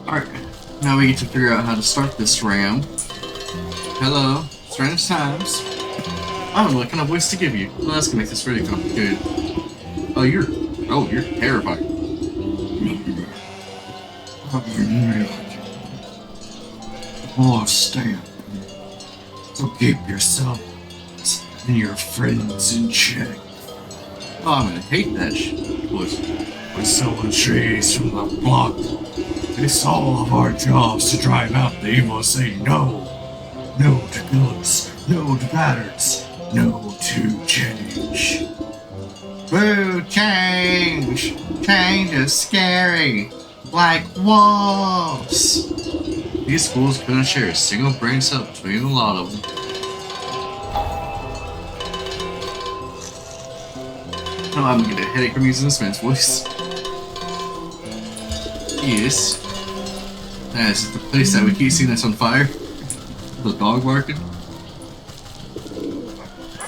Alright, now we get to figure out how to start this ram. Hello, strange times. I don't know what kind of voice to give you. Well, that's gonna make this really complicated. You're terrifying. Oh, stand. So keep yourself and your friends in check. Oh, I'm gonna hate that voice. We're selling trees from the block. It's all of our jobs to drive out the evil and say no. No to guns, no to patterns, no to change. Boo, change! Change is scary! Like wolves! These fools couldn't share a single brain cell between a lot of them. Oh, I'm gonna get a headache from using this man's voice. Yes. Is it the place that we keep seeing that's on fire? The dog barking?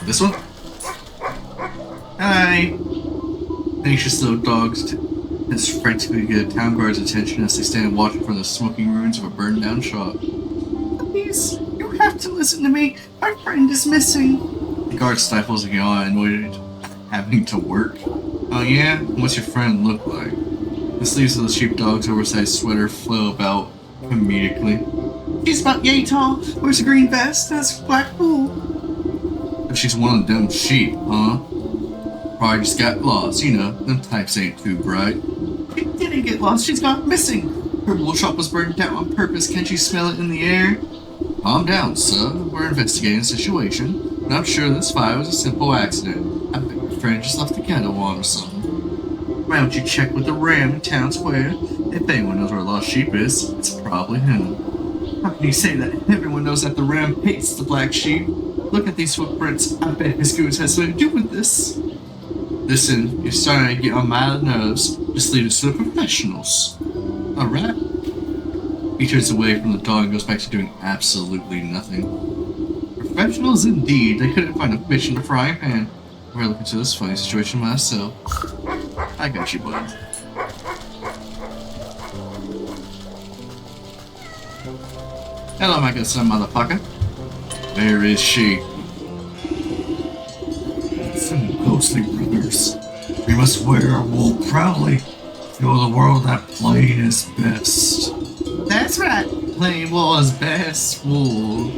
This one? Hi! Anxious little dogs has frantically get a town guard's attention as they stand watching from the smoking ruins of a burned down shop. Please, you have to listen to me. Our friend is missing. The guard stifles a yawn, annoyed at having to work. Oh yeah? What's your friend look like? The sleeves of the sheepdog's oversized sweater flow about comedically. She's about yay tall, wears a green vest, has a black wool. If she's one of them sheep, huh? Probably just got lost, you know, them types ain't too bright. She didn't get lost, she's gone missing. Her wool shop was burned down on purpose, can't you smell it in the air? Calm down, son. We're investigating the situation, and I'm sure this fire was a simple accident. I bet your friend just left the kettle on or something. Why don't you check with the ram in town square? If anyone knows where a lost sheep is, it's probably him. How can you say that? Everyone knows that the ram hates the black sheep. Look at these footprints. I bet his goose has something to do with this. Listen, you're starting to get on my nerves. Just leave it to the professionals. Alright. He turns away from the dog and goes back to doing absolutely nothing. Professionals indeed. They couldn't find a fish in a frying pan. We're looking into this funny situation myself. I got you, bud. Hello, my good son, motherfucker. Where is she? Listen closely, brothers. We must wear our wool proudly. Show the world that plain is best. That's right. Plain wool is best wool.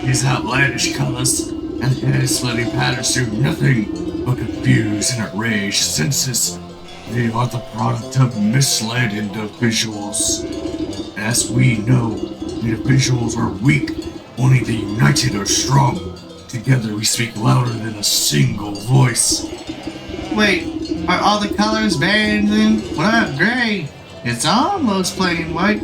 These outlandish colors and head-splitting patterns do nothing but confuse and enrage senses. They are the product of misled individuals. As we know, individuals are weak, only the united are strong. Together we speak louder than a single voice. Wait, are all the colors banned then? What about gray? It's almost plain white.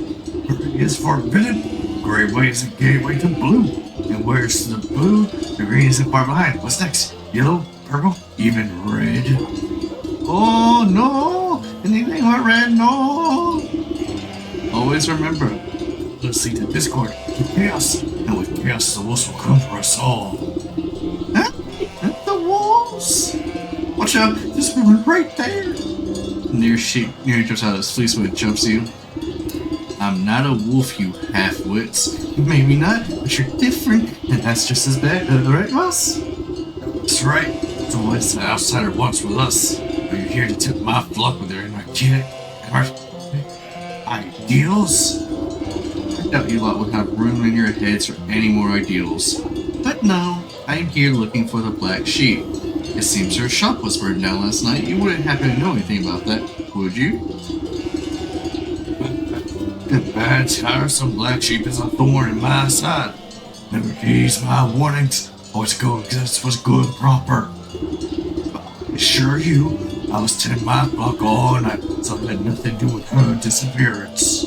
Gray is forbidden. Gray way is a gateway to blue. And where's the blue? The green isn't far behind. What's next? Yellow, purple, even red. Oh no! Anything but red, no! Always remember, Let's lead to discord, to chaos, and with chaos the wolves will come for us all. huh? The wolves! Watch out, there's one right there! Near jumps out of his fleece when it jumps you. I'm not a wolf, you half-wits. Maybe not, but you're different, and that's just as bad, right, Mouse? That's right. So what's the outsider wants with us? Are you here to tip my flock with their ideals? I doubt you lot would have room in your heads for any more ideals. But no, I am here looking for the black sheep. It seems her shop was burned down last night. You wouldn't happen to know anything about that, would you? The bad, tiresome black sheep is a thorn in my side. Never heeds my warnings. Always go against what's good and proper. But I assure you, I was tending my flock all night, so it had nothing to do with her disappearance.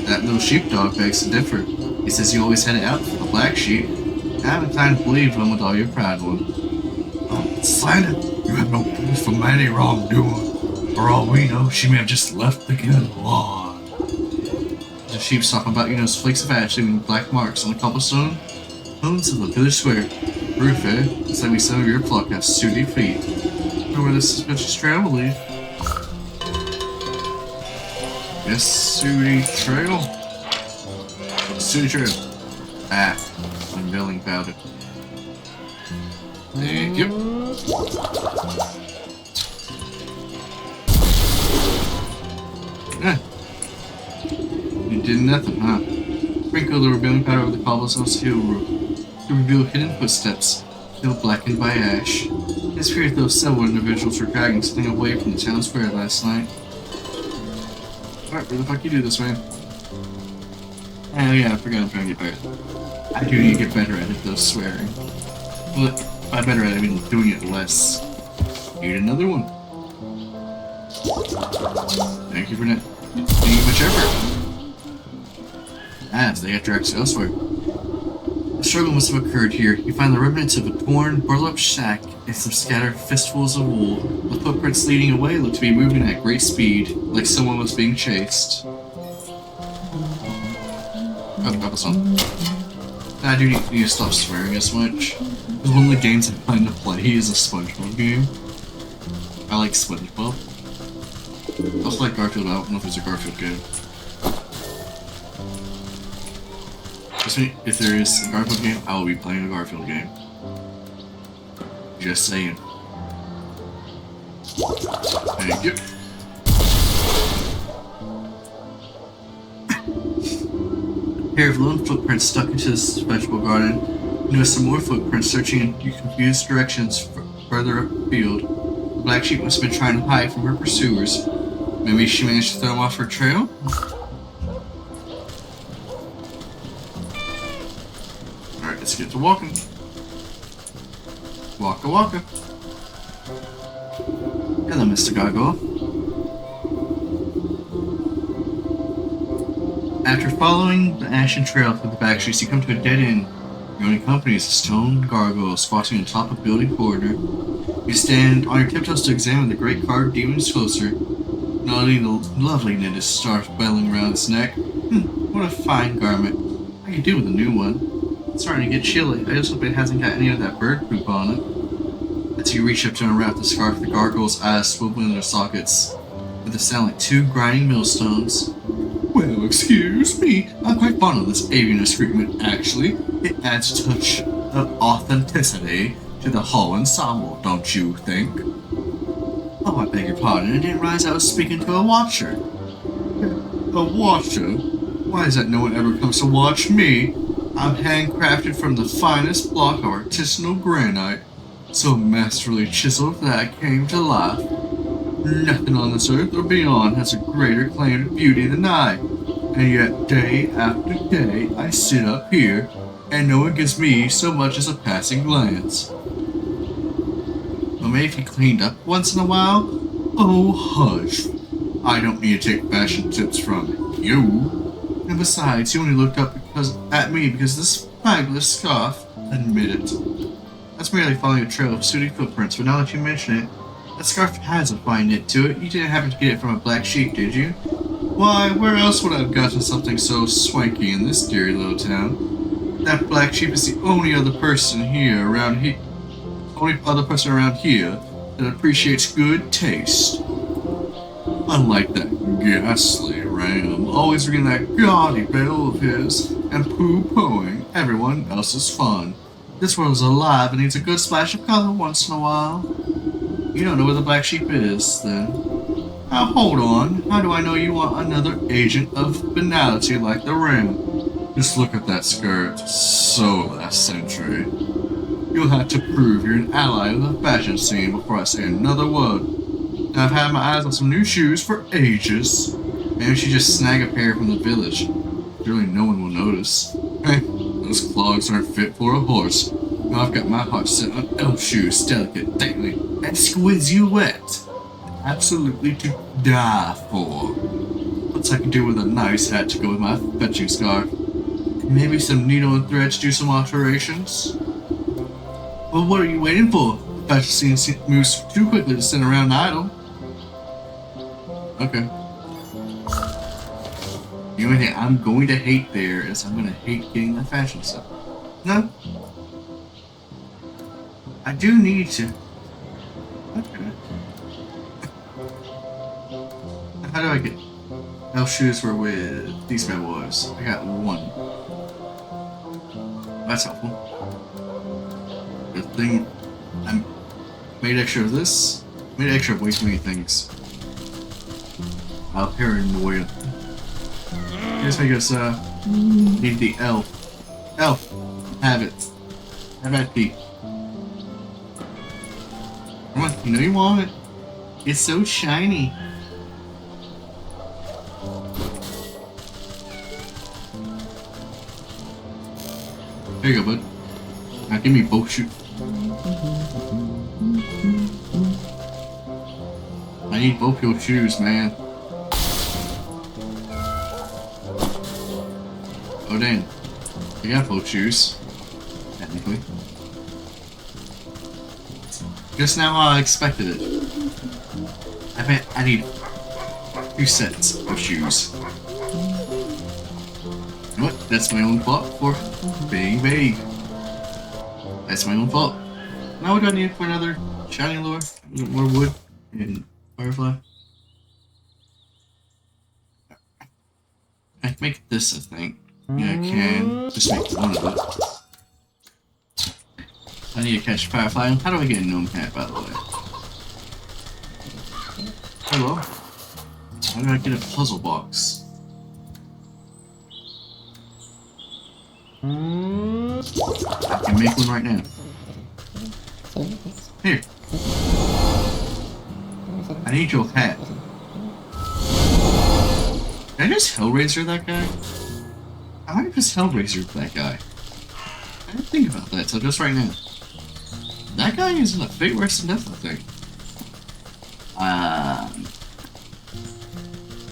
That little sheepdog begs to differ. He says you always had it out for the black sheep. I'm inclined to believe him with all your pride, one. Slander, you have no proof of any wrongdoing. For all we know, she may have just left the kettle on. The sheep's talking about, you know, flakes of ash leaving black marks on the cobblestone. Bones of the village square. Proof, eh? It's like some of your flock have sooty feet. Know where this suspicious trail will lead. Yes, Sooty Trail. Sooty Trail. Ah, unveiling powder. Thank you. Ah, you did nothing, huh? Sprinkle the revealing powder over the cobblestone steel roof to reveal hidden footsteps, still blackened by ash. It appears though several individuals were dragging something away from the town square last night. Alright, where the fuck you do this, man? Oh yeah, I forgot I'm trying to get better. I do need to get better at it though, swearing. But by better at it, I mean doing it less. Need another one. Thank you for not taking much effort. As they got dragged elsewhere. A struggle must have occurred here. You find the remnants of a torn, burlap shack and some scattered fistfuls of wool. The footprints leading away look to be moving at great speed, like someone was being chased. Oh, that was on. I do need to stop swearing as much. Because one of the games I plan to play is a SpongeBob game. I like SpongeBob. I also like Garfield. I don't know if there's a Garfield game. If there is a Garfield game, I will be playing a Garfield game. Just saying. Thank you. A pair of lone footprints stuck into this vegetable garden. You notice some more footprints searching in confused directions further afield. The black sheep must have been trying to hide from her pursuers. Maybe she managed to throw them off her trail? Alright, let's get to walking. Waka waka. Hello, Mr. Gargoyle. After following the ashen trail through the back streets, you come to a dead end. Your only company is a stone gargoyle squatting on top of a building corridor. You stand on your tiptoes to examine the great carved demons closer. Not only the lovely knitted scarf bellowing around its neck. What a fine garment. How you do with a new one? It's starting to get chilly. I just hope it hasn't got any of that bird poop on it. As you reach up to unwrap the scarf, the gargoyle's eyes swivel in their sockets, with a sound like two grinding millstones. Well, excuse me. I'm quite fond of this avian treatment, actually. It adds a touch of authenticity to the whole ensemble, don't you think? Oh, I beg your pardon. I didn't realize I was speaking to a watcher. A watcher? Why is that no one ever comes to watch me? I'm handcrafted from the finest block of artisanal granite, so masterfully chiseled that I came to life. Nothing on this earth or beyond has a greater claim to beauty than I, and yet day after day I sit up here, and no one gives me so much as a passing glance. Well, maybe if you cleaned up once in a while? Oh, hush. I don't need to take fashion tips from you. And besides, you only looked up at me because of this fabulous scarf. Admit it. That's merely following a trail of sooty footprints, but now that you mention it, that scarf has a fine knit to it. You didn't happen to get it from a black sheep, did you? Why, where else would I have gotten something so swanky in this dear little town? That black sheep is the only other person around here that appreciates good taste. Unlike that ghastly ram, always ringing that gaudy bell of his and pooh-poohing everyone else's fun. This world's alive and needs a good splash of color once in a while. You don't know where the black sheep is, then. Now hold on, how do I know you want another agent of banality like the ram? Just look at that skirt, so last century. You'll have to prove you're an ally of the fashion scene before I say another word. Now I've had my eyes on some new shoes for ages. Maybe we should just snag a pair from the village. Surely no one will notice. Hey, those clogs aren't fit for a horse. Now I've got my heart set on elf shoes, delicate, dainty, exquisite. Absolutely to die for. What's I can do with a nice hat to go with my fetching scarf? Maybe some needle and thread to do some alterations? Well, what are you waiting for? The fashion scene moves too quickly to sit around idle. Okay. The only thing I'm going to hate there is I'm going to hate getting the fashion stuff. No. I do need to. Okay. How do I get... Elf shoes were with these bad boys. I got one. That's helpful. Good thing I made extra of this. Made extra of way too many things. I'll paranoia. Just make us need the elf. Elf, have it. Have at thee. Come on, you know you want it. It's so shiny. There you go, bud. Now give me both shoes. I need both your shoes, man. Oh dang. I got both shoes. Technically. Just now how I expected it. I bet I need 2 sets of shoes. You know what? That's my own fault for being vague. That's my own fault. Now what do I need for another shiny lure? More wood and firefly. I can make this, I think. Yeah, I can. Just make one of it. I need to catch firefly. How do I get a gnome hat, by the way? Hello? How do I get a puzzle box? I can make one right now. Here. I need your hat. Did I just Hellraiser that guy? I might have just Hellraiser that guy. I didn't think about that till just right now. That guy is in a fate worse than death, I think.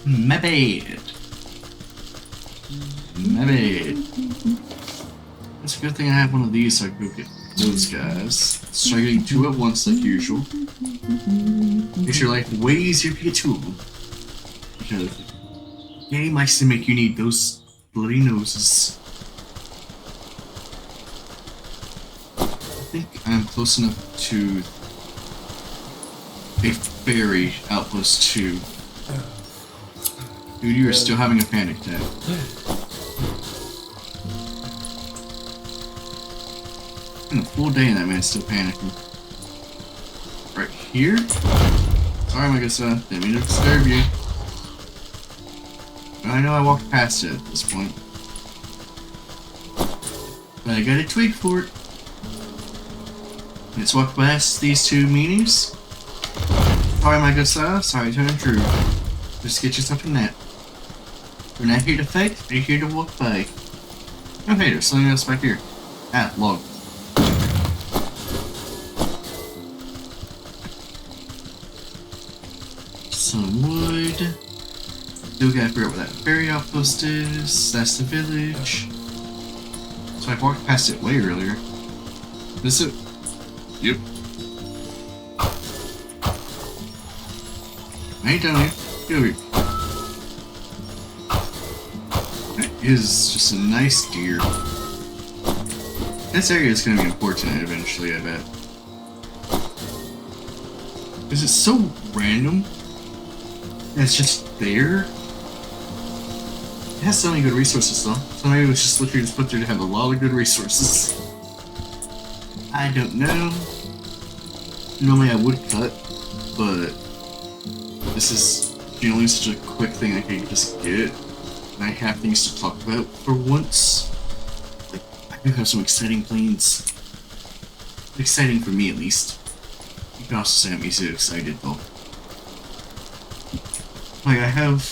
My bad. My bad. It's a good thing I have one of these so I can go get those guys. Let's try getting 2 at once like usual. Makes your life way easier to get 2 of them. Because the game likes to make you need those bloody noses. I think I'm close enough to a fairy outpost 2. Dude, you are still having a panic attack. It's been a full day and that man's still panicking. Right here? Sorry, Megasa. Didn't mean to disturb you. I know I walked past it at this point. But I got a twig for it. Let's walk past these 2 meanies. Sorry, Megasa. Sorry to intrude. Just get yourself a net. We're not here to fight, we're here to walk by. Oh hey, there's something else back here. Ah, log. Some wood. Still gotta figure out where that fairy outpost is. That's the village. So I walked past it way earlier. This is it? Yep. I ain't done here. Get over here. That is just a nice deer. This area is going to be important eventually, I bet. Because it's so random. And it's just there. It has so many good resources though. So maybe it was just literally just put there to have a lot of good resources. I don't know. Normally I would cut, but this is generally such a quick thing I can just get. And I have things to talk about for once. Like, I do have some exciting plans. Exciting for me at least. You can also say I'm easily excited though. Like, I have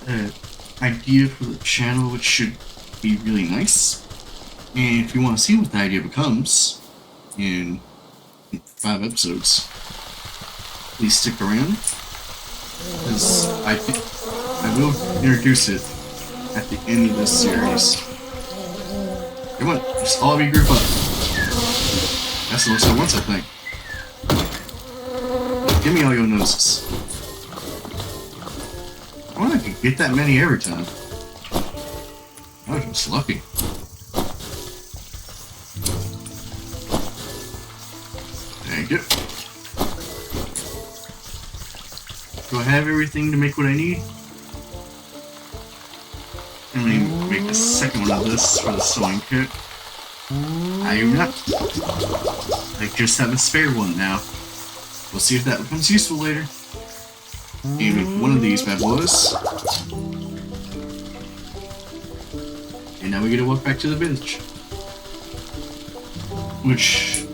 an idea for the channel which should be really nice. And if you want to see what the idea becomes in 5 episodes, please stick around. Because I think I will introduce it at the end of this series. Come on, just all of you group up. That's the most I want, I think. Give me all your noses. I wonder if I could get that many every time. I was just lucky. Thank you. Do I have everything to make what I need? Let me make the second one of this for the sewing kit. I do not. I just have a spare one now. We'll see if that becomes useful later. And with one of these bad boys. And now we get to walk back to the village. Which...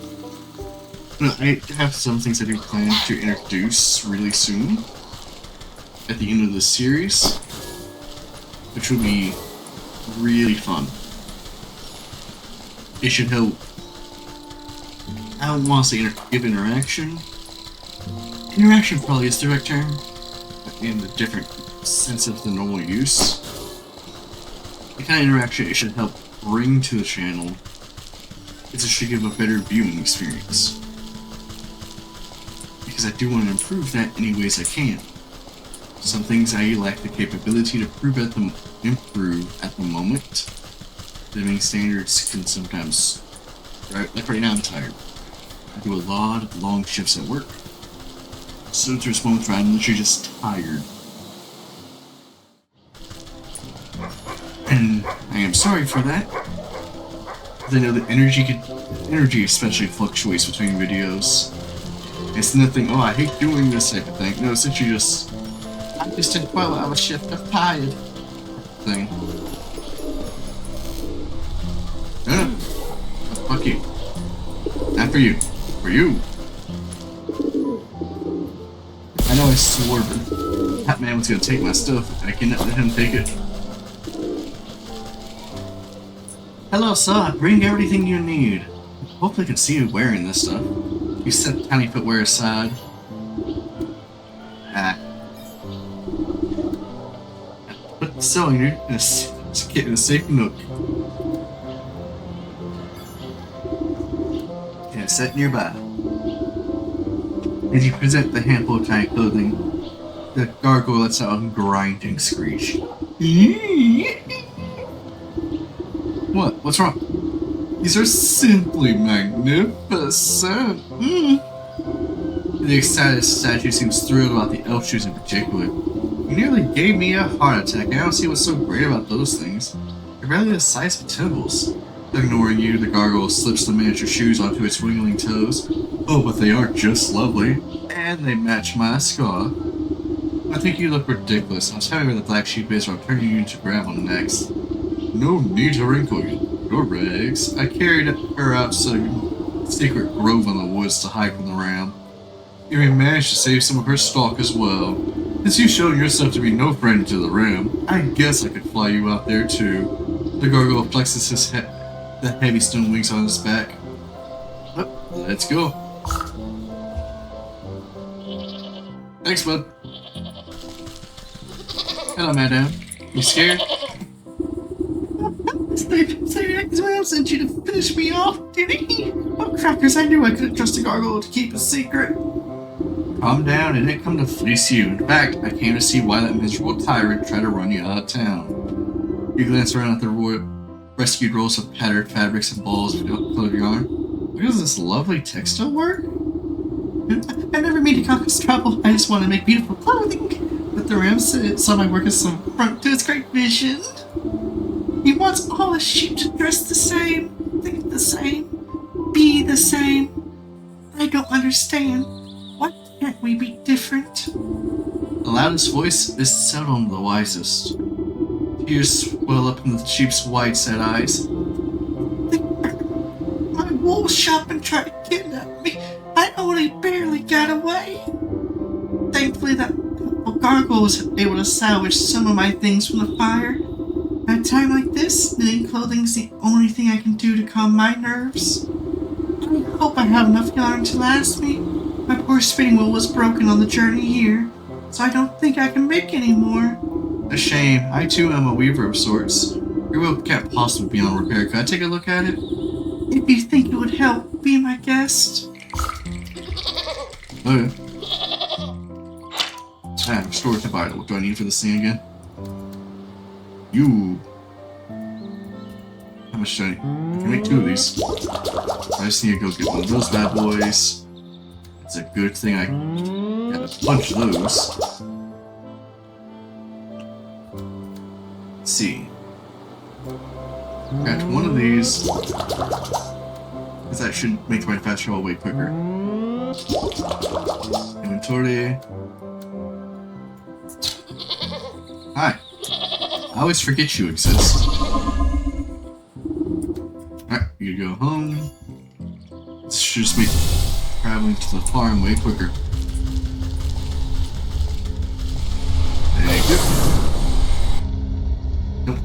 I have some things I do plan to introduce really soon. At the end of the series. Which will be really fun. It should help. I don't want to say give interaction. Interaction probably is the right term, but in a different sense of the normal use. The kind of interaction it should help bring to the channel is it should give a better viewing experience. Because I do want to improve that any ways I can. Some things I lack the capability to improve at the moment. Living standards can sometimes, like right now I'm tired. I do a lot of long shifts at work. So there's moments where I'm literally just tired. And I am sorry for that. Because I know that energy especially fluctuates between videos. It's nothing, oh I hate doing this type of thing. No, it's literally just, I just did 12-hour shift of tired thing. No, no. Oh, fuck you. Not for you. For you. I know I swore, but that man was gonna take my stuff. I cannot let him take it. Hello, sir. Bring everything you need. Hopefully I can see you wearing this stuff. You set tiny footwear aside. Put the sewing dude in a safe nook. And set nearby. As you present the handful of tiny clothing, the gargoyle lets out a grinding screech. What? What's wrong? These are simply magnificent. The excited statue seems thrilled about the elf shoes in particular. You nearly gave me a heart attack. I don't see what's so great about those things. They're barely the size of temples. Ignoring you, the gargoyle slips the miniature shoes onto its wiggling toes. Oh, but they are just lovely. And they match my scar. I think you look ridiculous. I was happy where the black sheep is, or I'm turning you into gravel next. No need to wrinkle your rags. I carried her out to a secret grove in the woods to hide from the ram. You even managed to save some of her stock as well. Since you showed yourself to be no friend to the ram, I guess I could fly you out there too. The gargoyle flexes the heavy stone wings on his back. Oh, let's go. Thanks, bud. Hello, madam. You scared? Ram sent you to finish me off, did he? Oh, crackers, I knew I couldn't trust a gargoyle to keep a secret. Calm down, I didn't come to fleece you. In fact, I came to see why that miserable tyrant tried to run you out of town. You glance around at the rescued rolls of tattered fabrics and balls of colored yarn. Look at this lovely textile work. I never mean to cause trouble. I just want to make beautiful clothing. But the ram saw my work as some front to its great vision. He wants all his sheep to dress the same, think the same, be the same. I don't understand. Why can't we be different? The loudest voice is seldom the wisest. Tears swell up in the sheep's wide-set eyes. My wool shop and tried to kidnap me. I only barely got away. Thankfully, that gargoyle was able to salvage some of my things from the fire. At a time like this, knitting clothing's the only thing I can do to calm my nerves. I hope I have enough yarn to last me. My poor spinning wheel was broken on the journey here, so I don't think I can make any more. A shame. I too am a weaver of sorts. Your wheel can't possibly be on repair. Could I take a look at it? If you think it would help, be my guest. Okay. Restore to vital. What do I need for this thing again? You. How much do I can make 2 of these. I just need to go get one of those bad boys. It's a good thing I got a bunch of those. Let's see. Got one of these. Because that should make my fast travel way quicker. Inventory. Hi. I always forget you exist. Alright, you go home. This should just make traveling to the farm way quicker. There you go. Nope.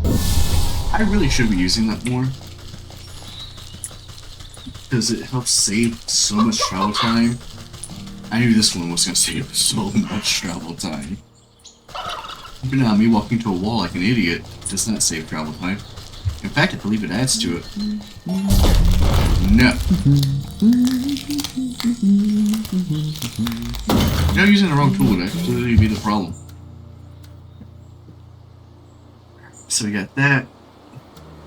I really should be using that more. Because it helps save so much travel time. I knew this one was going to save so much travel time. But now me walking to a wall like an idiot does not save travel time. In fact, I believe it adds to it. No. You're using the wrong tool would actually be the problem. So we got that.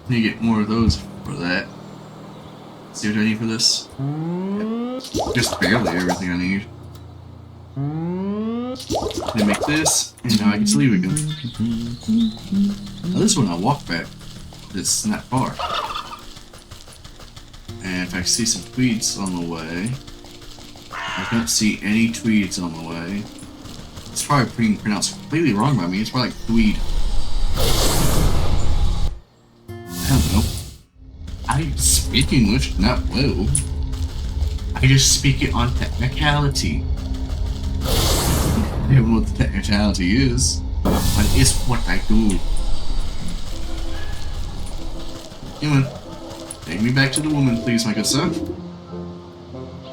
Need to get more of those for that. See what I need for this? Yep. Just barely everything I need. Then make this, and now I can leave again. Now this one I'll walk back. It's not far. And if I see some tweeds on the way, I don't see any tweeds on the way. It's probably being pronounced completely wrong by me. It's probably like tweed. I don't know. I speak English not well. I just speak it on technicality. I don't know what the technicality is, but it's what I do. Human, take me back to the woman, please, my good son.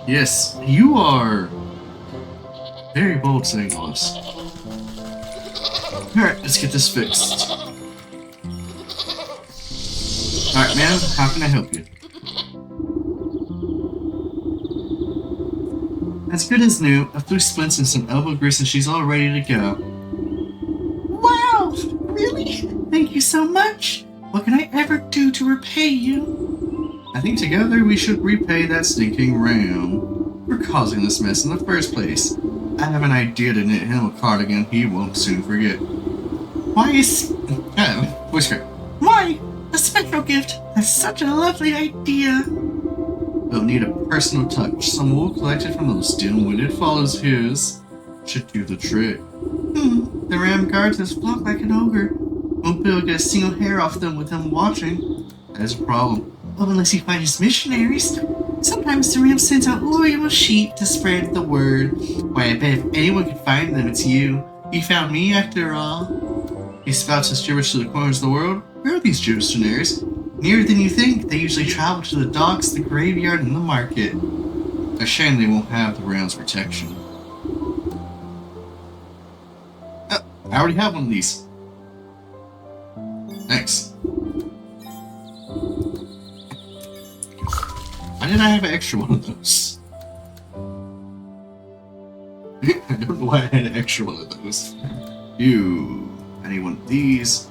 Yes, you are very bold saying all this. Alright, let's get this fixed. Alright, ma'am, how can I help you? As good as new, a few splints and some elbow grease and she's all ready to go. Wow! Really? Thank you so much! What can I ever do to repay you? I think together we should repay that stinking ram for causing this mess in the first place. I have an idea to knit him a cardigan he won't soon forget. Why is... voice crack. Why? A special gift! That's such a lovely idea! We'll need a personal touch. Some wool collected from those dim-witted followers of his should do the trick. The ram guards his flock like an ogre. Won't be able to get a single hair off them with him watching. That is a problem. Well, unless he finds missionaries. Sometimes the ram sends out loyal sheep to spread the word. Why, I bet if anyone could find them, it's you. You found me after all. He spouts his gibberish to the corners of the world. Where are these missionaries? Nearer than you think. They usually travel to the docks, the graveyard, and the market. A shame they won't have the ram's protection. I already have one of these. Thanks. Why did I have an extra one of those? I don't know why I had an extra one of those. You. I need one of these.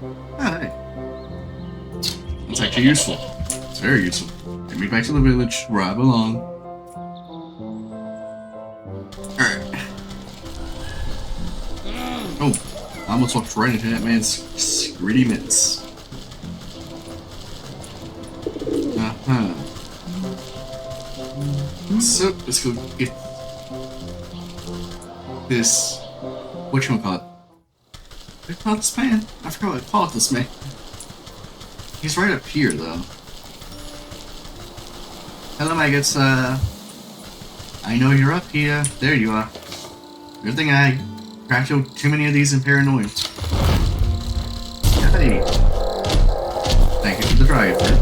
Oh, hey. It's actually useful. It's very useful. Get me back to the village where I belong. Alright. Oh, I almost walked right into that man's gritty mitts. So, let's go get this. Whatchamacallit? What do you call this man? I forgot what I call this man. He's right up here, though. Hello, maggots. I know you're up here. There you are. Good thing I cracked too many of these in paranoia. Hey. Thank you for the dry effort.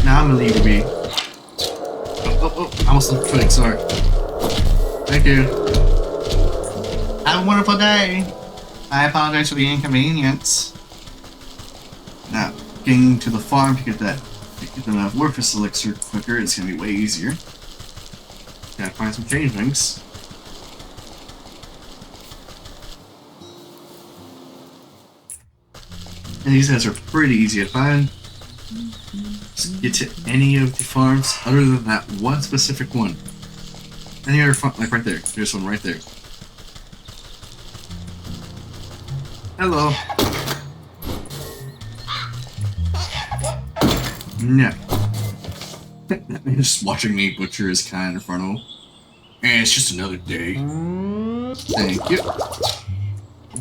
Now I'm gonna leave you be. Oh, I almost left twig, sorry. Thank you. Have a wonderful day. I apologize for the inconvenience. Now, getting to the farm to get the Warfus elixir quicker, it's gonna be way easier. Gotta find some changelings. And these guys are pretty easy to find. Just get to any of the farms other than that one specific one. Any other farm, like right there. There's one right there. Hello. No. Just watching me butcher his kind in front of him. And it's just another day. Thank you.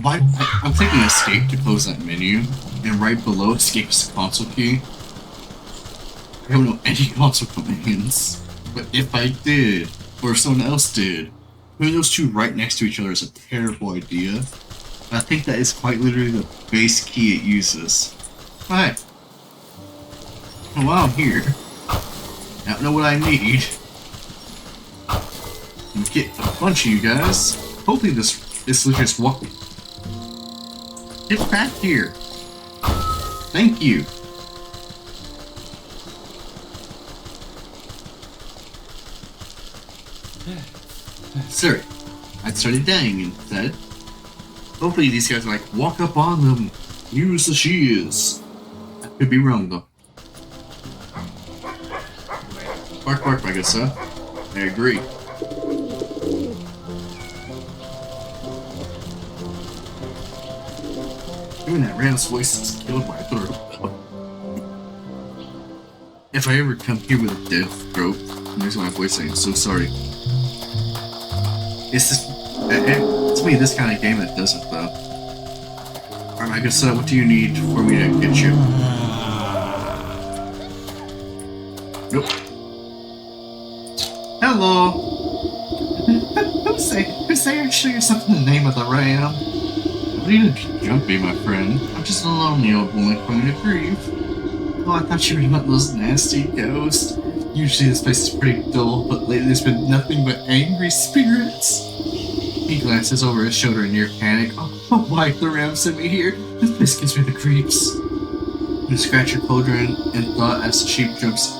Why? I'm clicking escape to close that menu, and right below escape is the console key. I don't know any console commands, but if I did, or if someone else did, putting those two right next to each other is a terrible idea. I think that is quite literally the base key it uses. Hi. Oh, while I'm here, I don't know what I need. Get a bunch of you guys. Hopefully this will just walk. Get back here. Thank you. Sorry, I started dying instead. Hopefully these guys are like, walk up on them, use the shields. I could be wrong though. Bark, bark, my good son. I agree. Doing that Rand's voice is killing my throat. If I ever come here with a dead throat, I'm using my voice saying, so sorry. It's just, it's me this kind of game that does it though. Alright, I guess what do you need for me to get you? Nope. Hello! Who's there actually or something the name of the ram? What are you jumpy, my friend? I'm just a lonely old woman coming to grief. Oh, I thought you were about those nasty ghosts. Usually this place is pretty dull, but lately there's been nothing but angry spirits. He glances over his shoulder in near panic. Oh, why the ram sent me here? This place gives me the creeps. You scratch your cauldron in thought as the sheep jumps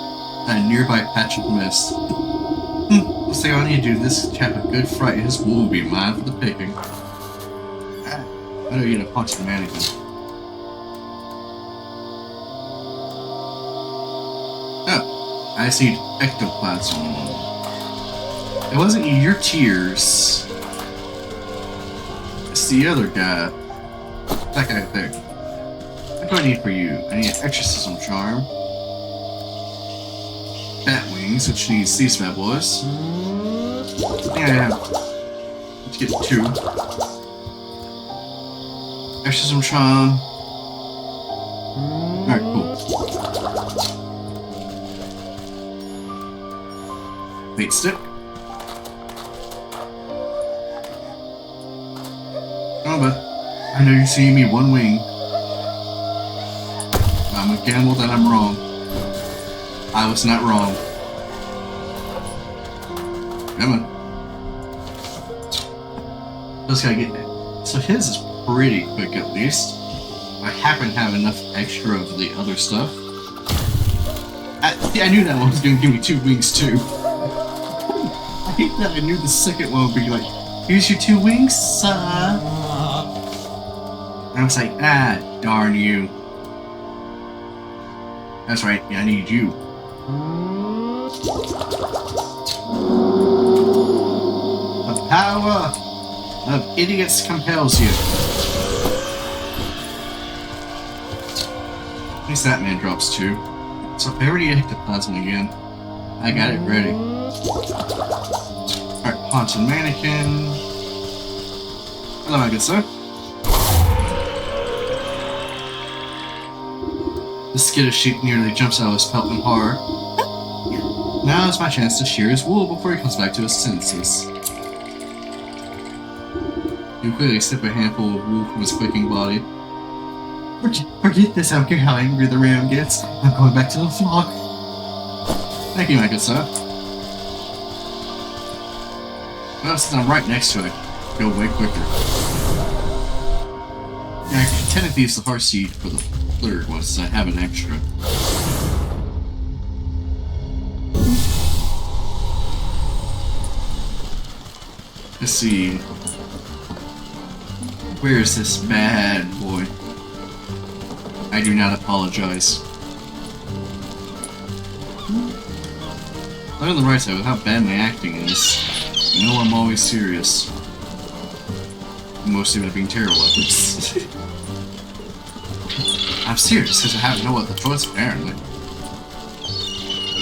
at a nearby patch of mist. Looks like all I need to do this chap a good fright and his wool will be mine for the picking. I know you're gonna punch the mannequin. Oh, I see ectoplasm. It wasn't your tears. It's the other guy. That guy there. What do I need for you? I need an exorcism charm. Bat wings, which needs these bad boys. I think I have. Let's get 2. Exorcism charm. Alright, cool. Bait stick. Oh, but I know you see me 1 wing. I'm gonna gamble that I'm wrong. I was not wrong. Come on. Just gotta get that. So his is pretty quick at least. I happen to have enough extra of the other stuff. I knew that one was gonna give me 2 wings too. I hate that I knew the second one would be like, here's your 2 wings, son. And I was like, darn you. That's right, yeah, I need you. The power of idiots compels you. At least that man drops 2. So if I already ectoplasm again, I got it ready. Alright, haunted mannequin. Hello, my good sir. The skittish sheep nearly jumps out of his pelt in horror. Now is my chance to shear his wool before he comes back to his senses. You quickly snip a handful of wool from his quaking body. Forget this, I don't care how angry the ram gets. I'm going back to the flock. Thank you, my good sir. Well, since I'm right next to it, go way quicker. Yeah, I can technically use the heart seed for the 3rd one since I have an extra. Let's see. Where is this bad boy? I do not apologize. Look on the right side with how bad my acting is. You know I'm always serious. Mostly about being terrible at this. I'm serious because I have no other choice apparently.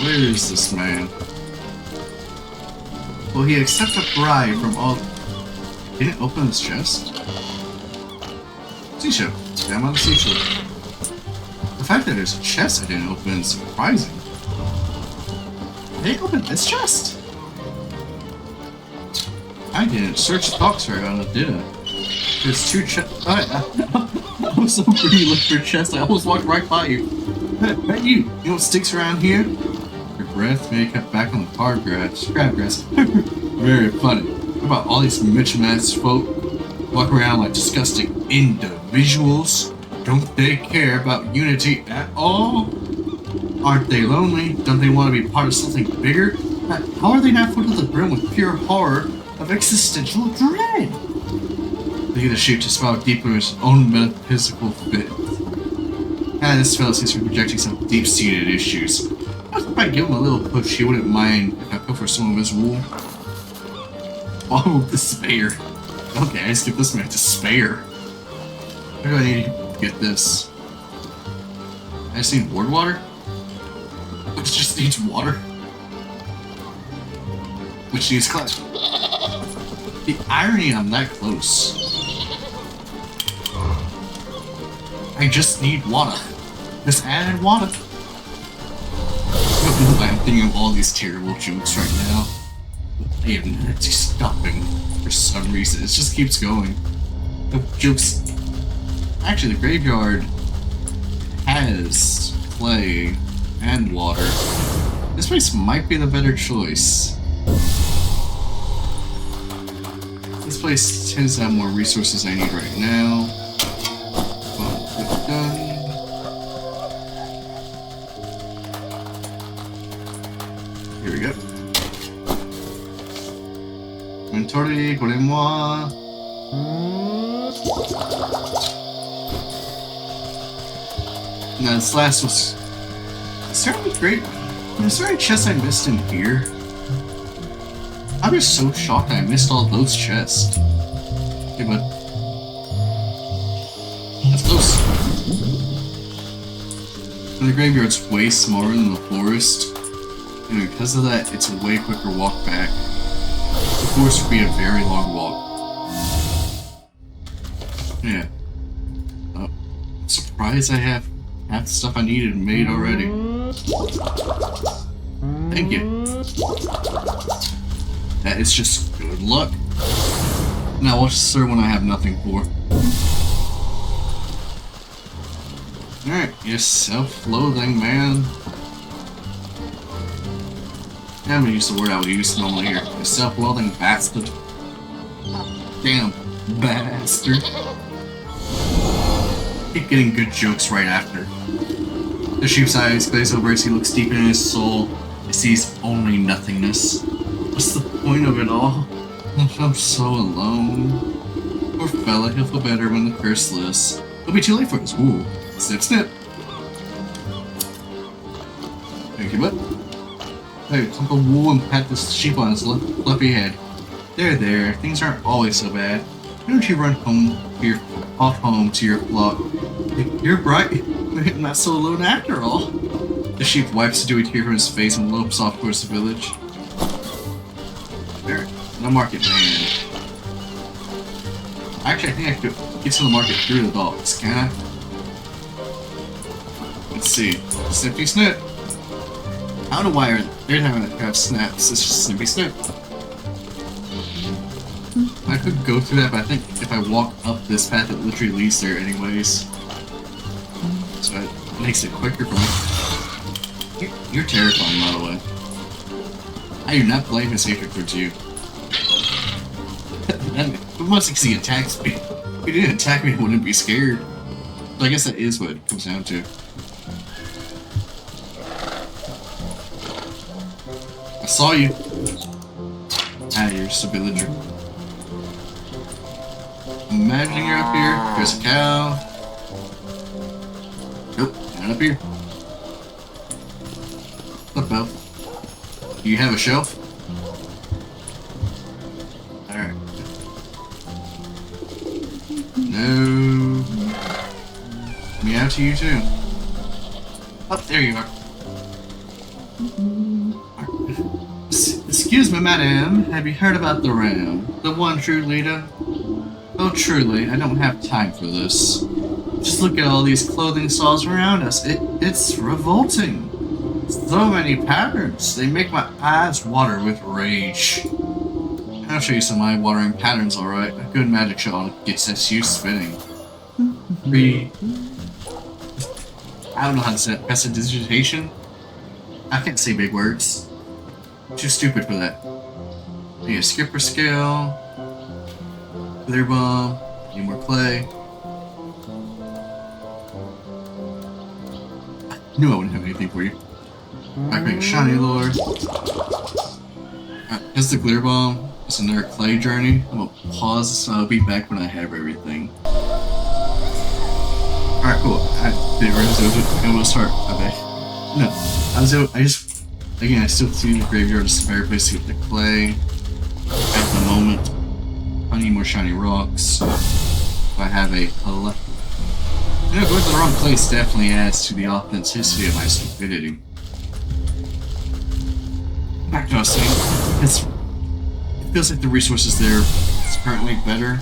Where is this man? Will he accept a bribe from all... He didn't open his chest? Seashell. Yeah, I'm on the seashell. The fact that there's a chest I didn't open is surprising. I didn't open this chest? I didn't search the box very well, did I? There's two chests. I was so pretty looking for chests, I almost walked right by you. Hey, you know what sticks around here? Your breath may cut back on the crabgrass. Very funny. What about all these mismatched folk walk around like disgusting individuals? Don't they care about unity at all? Aren't they lonely? Don't they want to be part of something bigger? How are they not filled to the brim with pure horror of existential dread? Look at the sheep to smile deeper in his own metaphysical fit. This fellow seems to be projecting some deep-seated issues. If I give him a little push, he wouldn't mind if I pilfer some of his wool. Oh, despair. Okay, I skipped this man. Despair. Where do I need to get this? I just need ward water? Which just needs water? Which needs clay? The irony I'm that close. I just need water. Just added water. I don't know why I'm thinking of all these terrible jokes right now. I am not stopping for some reason. It just keeps going. The jokes. Actually, the graveyard has clay and water. This place might be the better choice. This place tends to have more resources I need right now. Here we go. Inventory, collez-moi. Now this last was... Is there any great... Is there any chests I missed in here? I'm just so shocked I missed all those chests. Okay, bud. That's close. And the graveyard's way smaller than the forest. And because of that, it's a way quicker walk back. The forest would be a very long walk. Yeah. I'm surprised I have half the stuff I needed made already. Thank you. That is just good luck. Now what's the third one I have nothing for? Alright, you're self-loathing, man. I'm gonna use the word I would use normally here. You self-loathing bastard. Damn bastard. Keep getting good jokes right after. The sheep's eyes glaze over as he looks deep in his soul. He sees only nothingness. What's the point of it all? I'm so alone. Poor fella, he'll feel better when the curse lifts. It'll be too late for his woo. Snip, snip. Thank you, bud. Hey, take a wool and pat this sheep on his fluffy head. There, things aren't always so bad. Why don't you run off home to your flock? You're bright. You're not so alone after all. The sheep wipes a dewy tear from his face and lopes off towards the village. There, no market man. Actually, I think I could get to the market through the dogs, can I? Let's see. Snippy snip. I don't know why they're having to have snaps. It's just snippy snip. I could go through that, but I think if I walk up this path, it literally leads there anyways. So it makes it quicker for me. You're terrifying, by the way. I do not blame his hatred towards you. But mostly because he attacks me. If he didn't attack me, I wouldn't be scared. So I guess that is what it comes down to. I saw you. Ah, you're just a villager. Imagine you're up here. There's a cow. Nope, not up here. What about? Do you have a shelf? Alright. No. Meow to you too. Oh, there you are. Excuse me, madam. Have you heard about the ram? The one true leader? Oh, truly, I don't have time for this. Just look at all these clothing stalls around us. It's revolting. So many patterns. They make my eyes water with rage. I'll show you some eye-watering patterns, alright. A good magic show gets you spinning. I don't know how to say it. Prestidigitation? I can't say big words. Too stupid for that. Need a skipper scale. Clear bomb. Need more clay. I knew I wouldn't have anything for you. Alright, make a shiny lure. Alright, here's the clear bomb. It's another clay journey. I'm gonna pause so I'll be back when I have everything. Alright, cool. I didn't realize it was start. Okay. No. Again, I still see the graveyard as a fair place to get the clay. At the moment, I need more shiny rocks. If I have a going to the wrong place definitely adds to the authenticity of my stupidity. Back to what I was saying. It feels like the resources there is currently better.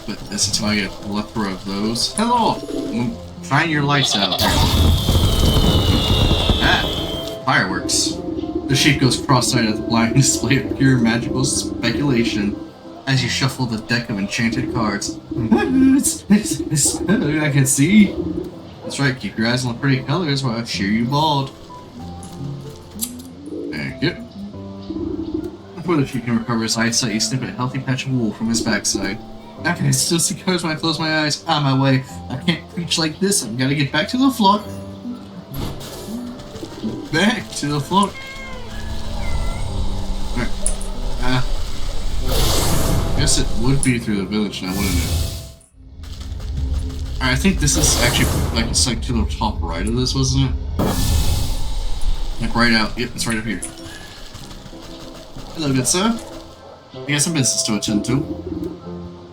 But that's until I get a plethora of those. Hello! Find your lights out. Ah! Fireworks. The sheep goes cross-eyed at the blind display of pure magical speculation as you shuffle the deck of enchanted cards. I can see. That's right, keep your eyes on the pretty colors while I shear you bald. Thank you. Before the sheep can recover his eyesight, you snip a healthy patch of wool from his backside. I can still see colors when I close my eyes. Out of my way. I can't preach like this. I've got to get back to the flock. Back to the flock. Alright. Guess it would be through the village now, wouldn't it? Alright, I think this is actually, like, it's like to the top right of this, wasn't it? Like right out. Yep, it's right up here. Hello, good sir. I got some business to attend to.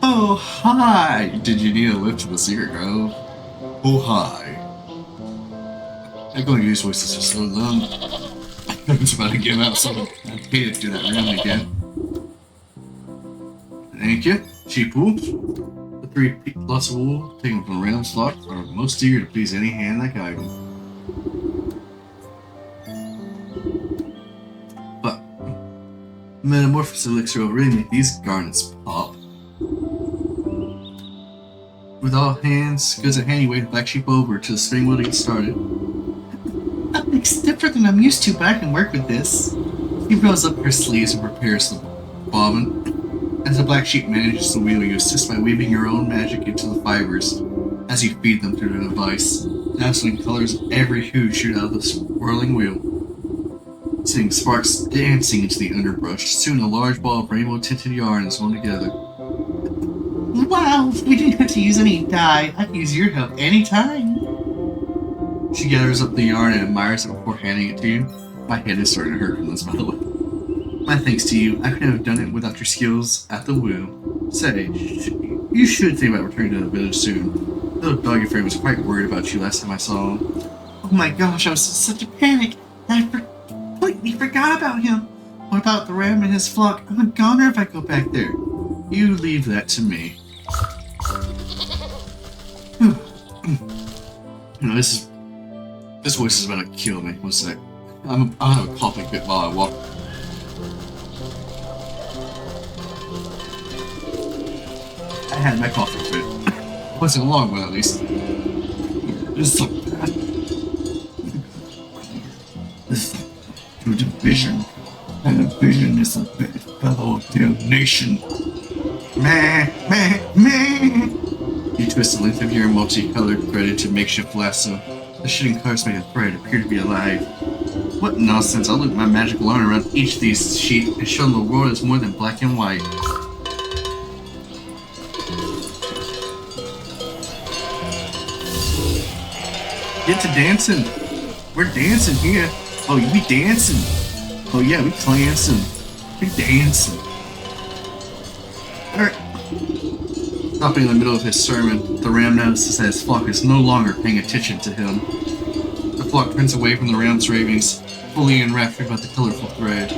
Oh, hi! Did you need a lift to the secret grove? Oh, hi. I'm going to use voices to slow them. I was about to give out, so I hate to do that round again. Thank you. Cheap wool. The 3 lots of wool taken from a random slot are most eager to please any hand that guide them. But metamorphosis elixir will really make these garnets pop. With all hands, goods at hand, you wave the black sheep over to the spinning wheel to get started. It's different than I'm used to, but I can work with this. He rolls up her sleeves and prepares the bobbin. As the black sheep manages the wheel, you assist by weaving your own magic into the fibers as you feed them through the device. Dazzling colors of every hue shoot out of the swirling wheel, sending sparks dancing into the underbrush. Soon a large ball of rainbow-tinted yarn is woven together. Wow, we didn't have to use any dye. I can use your help anytime. She gathers up the yarn and admires it before handing it to you. My head is starting to hurt from this, by the way. My thanks to you. I couldn't have done it without your skills at the wheel. Say, you should think about returning to the village soon. Little doggy friend was quite worried about you last time I saw him. Oh my gosh, I was in such a panic. I completely forgot about him. What about the ram and his flock? I'm a goner if I go back there. You leave that to me. No, this voice is about to kill me. One sec. I'll have a coughing fit while I walk. I had my coughing fit. Wasn't a long one, at least. It's so bad. This to division, and division is a fellow of damnation. Meh, meh, meh. You twist the length of your multicolored thread into a makeshift lasso. The shooting colors make the thread appear to be alive. What nonsense! I'll loop my magical arm around each of these sheep and show them the world is more than black and white. Get to dancing! We're dancing here! Oh, you be dancing! Oh yeah, we clancing! We dancing! Alright. Stopping in the middle of his sermon, the ram notices that his flock is no longer paying attention to him. The flock turns away from the ram's ravings, fully enraptured by the colorful thread.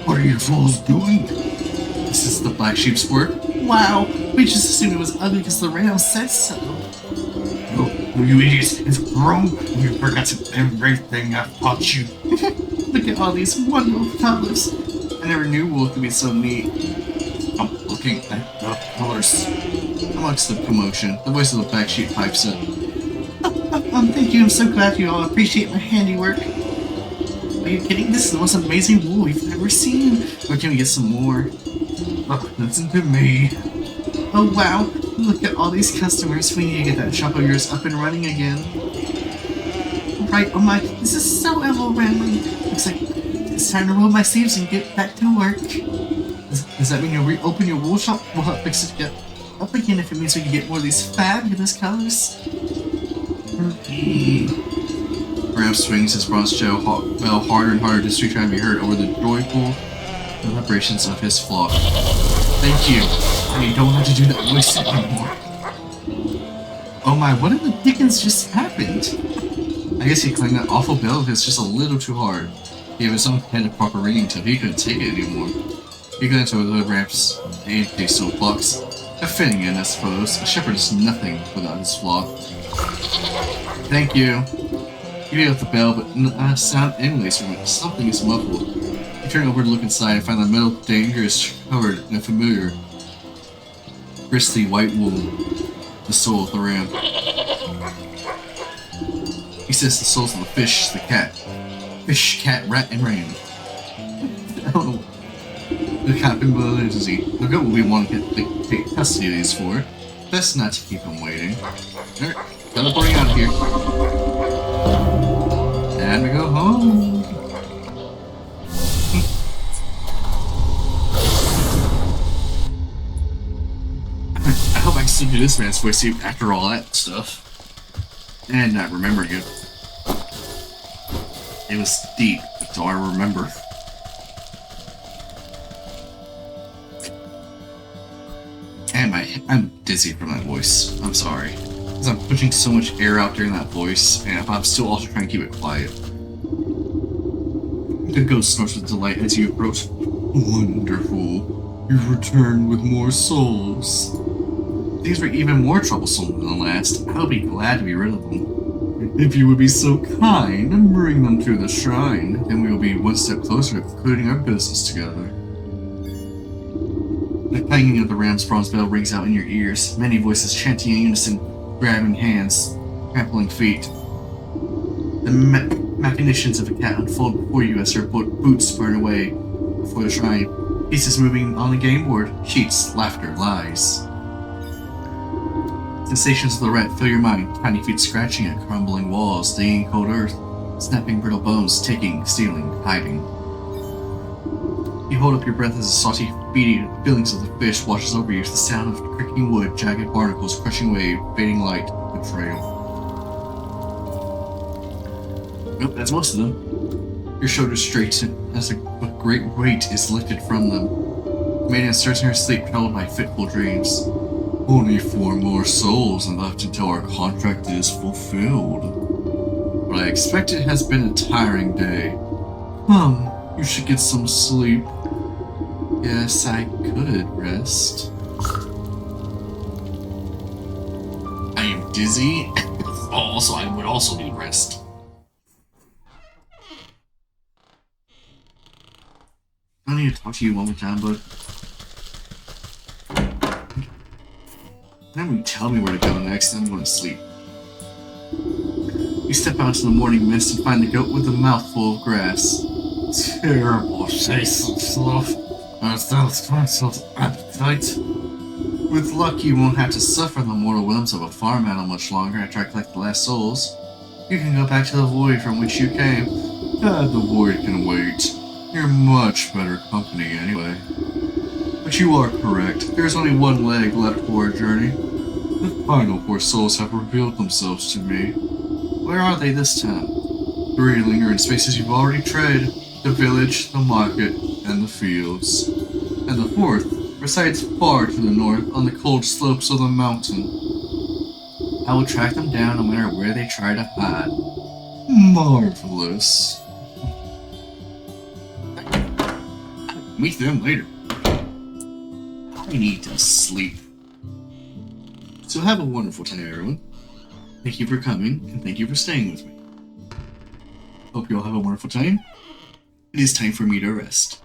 What are you fools doing? This is the black sheep's work. Wow, we just assumed it was ugly because the ram said so. Oh, you idiots, it's wrong. You've forgotten everything I've taught you. Look at all these wonderful colors. I never knew wool could be so neat. I'm looking at the colors. Amongst the commotion, the voice of the black sheep pipes up. Thank you, I'm so glad you all appreciate my handiwork. Are you kidding? This is the most amazing wool we've ever seen. Or can we get some more? Look, listen to me. Oh wow, look at all these customers. We need to get that shop of yours up and running again. Right, oh my, this is so overwhelming. Looks like it's time to roll my sleeves and get back to work. Does that mean you'll reopen your wool shop? We'll help fix it up again if it means we can get more of these fabulous colors. Ram swings his bronze bell harder and harder just to try to be heard over the joyful vibrations of his flock. Thank you. And you don't have to do that voice anymore. Oh my, what in the dickens just happened? I guess he clanged that awful bell of his just a little too hard. He gave his own head a proper ringing until he couldn't take it anymore. He glanced over the ramps and they still flocks. A fitting end, I suppose. A shepherd is nothing without his flock. Thank you. He picked up the bell, but not a sound emanates from it. Something is muffled. He turned over to look inside and found the metal danger is covered in a familiar, bristly white wool, the soul of the ram. He says the souls of the fish, the cat. Fish, cat, rat, and ram. I don't know. The captain believes he. Look at what we want to take custody of these for. Best not to keep him waiting. Alright, teleporting out of here. And we go home. I hope I can still do this man's voice after all that stuff. And not remembering it. It was deep, so I remember. And I'm dizzy from that voice. I'm sorry. Because I'm pushing so much air out during that voice, and I'm still also trying to keep it quiet. The ghost snorts with delight as you approach. Wonderful. You've returned with more souls. These were even more troublesome than the last. I would be glad to be rid of them. If you would be so kind and bring them to the shrine, then we will be one step closer to concluding our business together. The clanging of the ram's bronze bell rings out in your ears, many voices chanting in unison, grabbing hands, trampling feet. The machinations of a cat unfold before you as her boots burn away before the shrine. Pieces moving on the game board, sheets, laughter, lies. Sensations of the rat fill your mind, tiny feet scratching at crumbling walls, digging cold earth, snapping brittle bones, taking, stealing, hiding. You hold up your breath as the salty feelings of the fish washes over you, the sound of creaking wood, jagged barnacles, crushing wave, fading light, betrayal. Nope, that's most of them. Your shoulders straighten as a great weight is lifted from them. The maiden starts in her sleep, troubled by fitful dreams. Only 4 more souls left until our contract is fulfilled. But I expect it has been a tiring day. You should get some sleep. Yes, I could rest. I am dizzy. Also, I would also need rest. I need to talk to you one more time, bud. Then you tell me where to go next, then I'm going to sleep. You step out into the morning mist and find the goat with a mouthful of grass. Terrible taste of stuff. That's myself appetite. With luck, you won't have to suffer the mortal whims of a farm animal much longer after I collect the last souls. You can go back to the void from which you came. The void can wait. You're much better company anyway. But you are correct. There's only one leg left for our journey. The final 4 souls have revealed themselves to me. Where are they this time? 3 linger in spaces you've already tread. The village, the market, and the fields. And the 4th resides far to the north on the cold slopes of the mountain. I will track them down no matter where they try to hide. Marvelous. Meet them later. I need to sleep. So have a wonderful time, everyone. Thank you for coming, and thank you for staying with me. Hope you all have a wonderful time. It is time for me to rest.